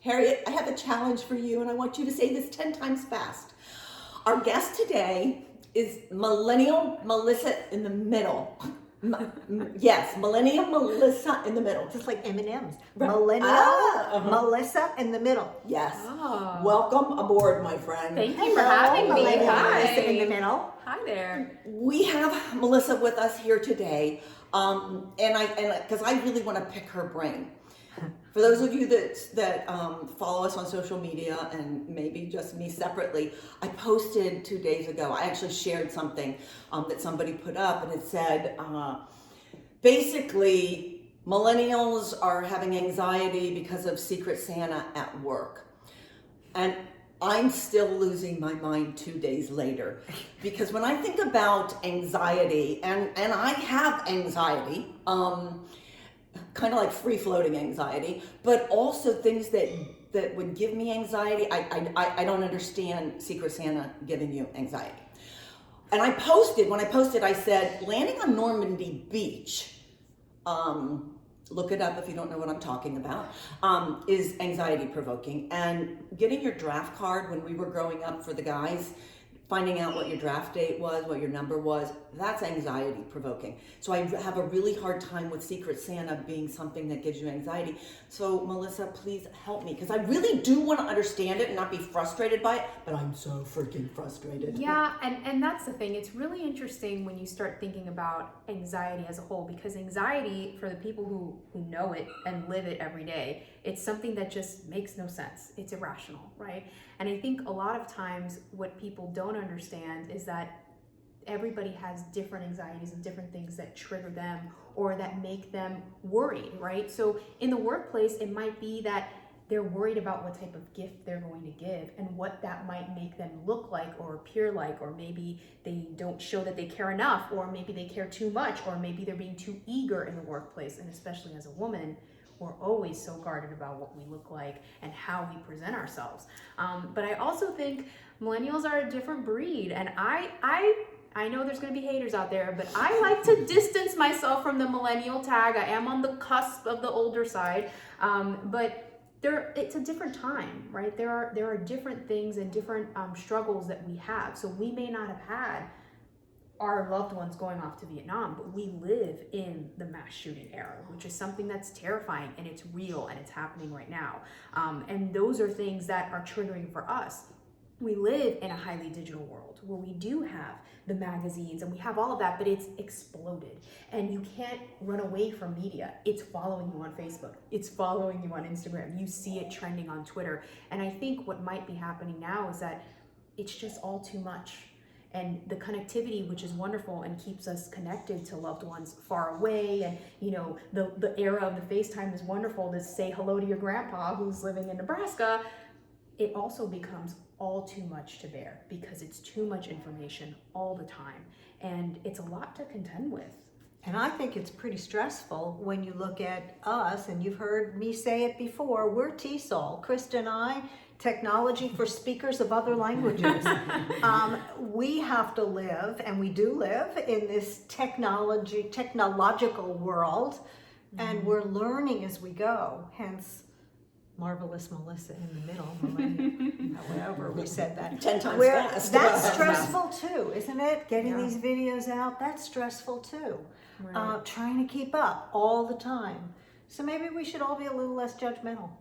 Harriet, I have a challenge for you, and I want you to say this 10 times fast. Our guest today is millennial Melissa in the middle. Yes, millennial Melissa in the middle. Just like M&M's. Right. Millennial Melissa in the middle. Yes. Oh. Welcome aboard, my friend. Thank you for having me. Millennial Hi. Melissa in the middle. Hi there. We have Melissa with us here today, and because I really want to pick her brain. For those of you that follow us on social media, and maybe just me separately, I posted 2 days ago. I actually shared something that somebody put up, and it said, basically, millennials are having anxiety because of Secret Santa at work. And I'm still losing my mind 2 days later, because when I think about anxiety, and I have anxiety, kind of like free-floating anxiety, but also things that would give me anxiety. I don't understand Secret Santa giving you anxiety. And when I posted, I said, landing on Normandy Beach, look it up if you don't know what I'm talking about, is anxiety provoking. And getting your draft card when we were growing up for the guys, finding out what your draft date was, what your number was, that's anxiety provoking. So I have a really hard time with Secret Santa being something that gives you anxiety. So Melissa, please help me, because I really do want to understand it and not be frustrated by it, but I'm so freaking frustrated. Yeah, and that's the thing. It's really interesting when you start thinking about anxiety as a whole, because anxiety, for the people who know it and live it every day, it's something that just makes no sense. It's irrational, right? And I think a lot of times what people don't understand is that everybody has different anxieties and different things that trigger them or that make them worried, right? So in the workplace, it might be that they're worried about what type of gift they're going to give and what that might make them look like or appear like, or maybe they don't show that they care enough, or maybe they care too much, or maybe they're being too eager in the workplace. And especially as a woman, we're always so guarded about what we look like and how we present ourselves. But I also think millennials are a different breed, and I know there's going to be haters out there, but I like to distance myself from the millennial tag. I am on the cusp of the older side, but it's a different time, right? There are different things and different struggles that we have. So we may not have had our loved ones going off to Vietnam, but we live in the mass shooting era, which is something that's terrifying, and it's real, and it's happening right now. And those are things that are triggering for us. We live in a highly digital world where we do have the magazines and we have all of that, but it's exploded, and you can't run away from media. It's following you on Facebook. It's following you on Instagram. You see it trending on Twitter. And I think what might be happening now is that it's just all too much. And the connectivity, which is wonderful and keeps us connected to loved ones far away, and the era of the FaceTime is wonderful to say hello to your grandpa who's living in Nebraska. It also becomes all too much to bear because it's too much information all the time, and it's a lot to contend with. And I think it's pretty stressful when you look at us, and you've heard me say it before, we're TESOL, Krista and I, technology for speakers of other languages. We have to live, and we do live, in this technological world, and we're learning as we go, hence marvelous Melissa in the middle, however we said that. 10 times fast. That's stressful too, isn't it? Getting these videos out, that's stressful too. Right. Trying to keep up all the time. So maybe we should all be a little less judgmental.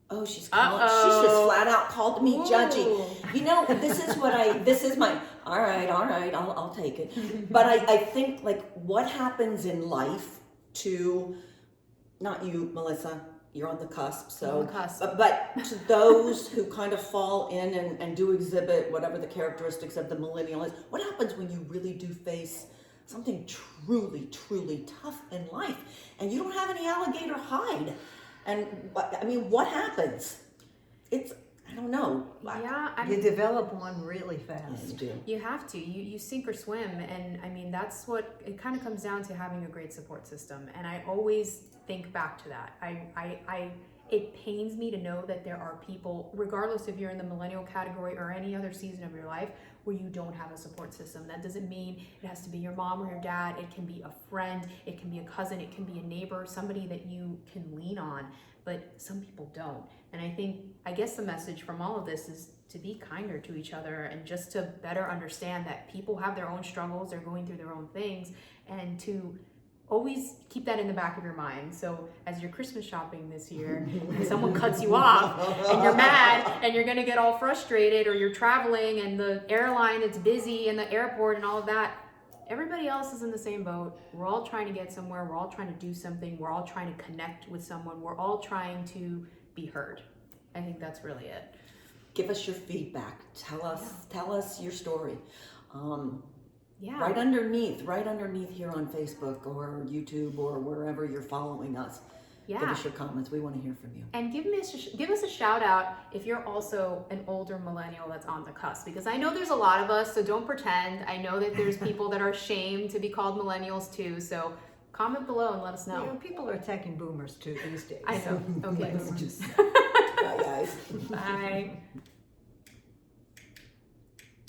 Oh, she's just flat out called me judgy. This is my, all right, I'll take it. But I think, like, what happens in life to, not you, Melissa, you're on the cusp, so, On the cusp. but to those who kind of fall in and do exhibit whatever the characteristics of the millennial is, what happens when you really do face something truly, truly tough in life and you don't have any alligator hide? And what happens? I don't know. Yeah, You develop one really fast. Yes, you do. You have to. You sink or swim, and I mean that's what it kind of comes down to, having a great support system. And I always think back to that. It pains me to know that there are people, regardless if you're in the millennial category or any other season of your life, where you don't have a support system. That doesn't mean it has to be your mom or your dad. It can be a friend, it can be a cousin, it can be a neighbor, somebody that you can lean on. but some people don't. And I guess the message from all of this is to be kinder to each other and just to better understand that people have their own struggles, they're going through their own things, and to always keep that in the back of your mind. So as you're Christmas shopping this year and someone cuts you off and you're mad and you're gonna get all frustrated, or you're traveling and the airline is busy and the airport and all of that, everybody else is in the same boat. We're all trying to get somewhere, we're all trying to do something, we're all trying to connect with someone, we're all trying to be heard. I think that's really it. Give us your feedback. Tell us your story. Yeah. Right underneath here on Facebook or YouTube or wherever you're following us. Yeah. Give us your comments. We want to hear from you. And give us a shout out if you're also an older millennial that's on the cusp, because I know there's a lot of us, so don't pretend. I know that there's people that are ashamed to be called millennials too, so comment below and let us know. You know, people are attacking boomers too these days. I know. Okay. Bye, guys. Bye.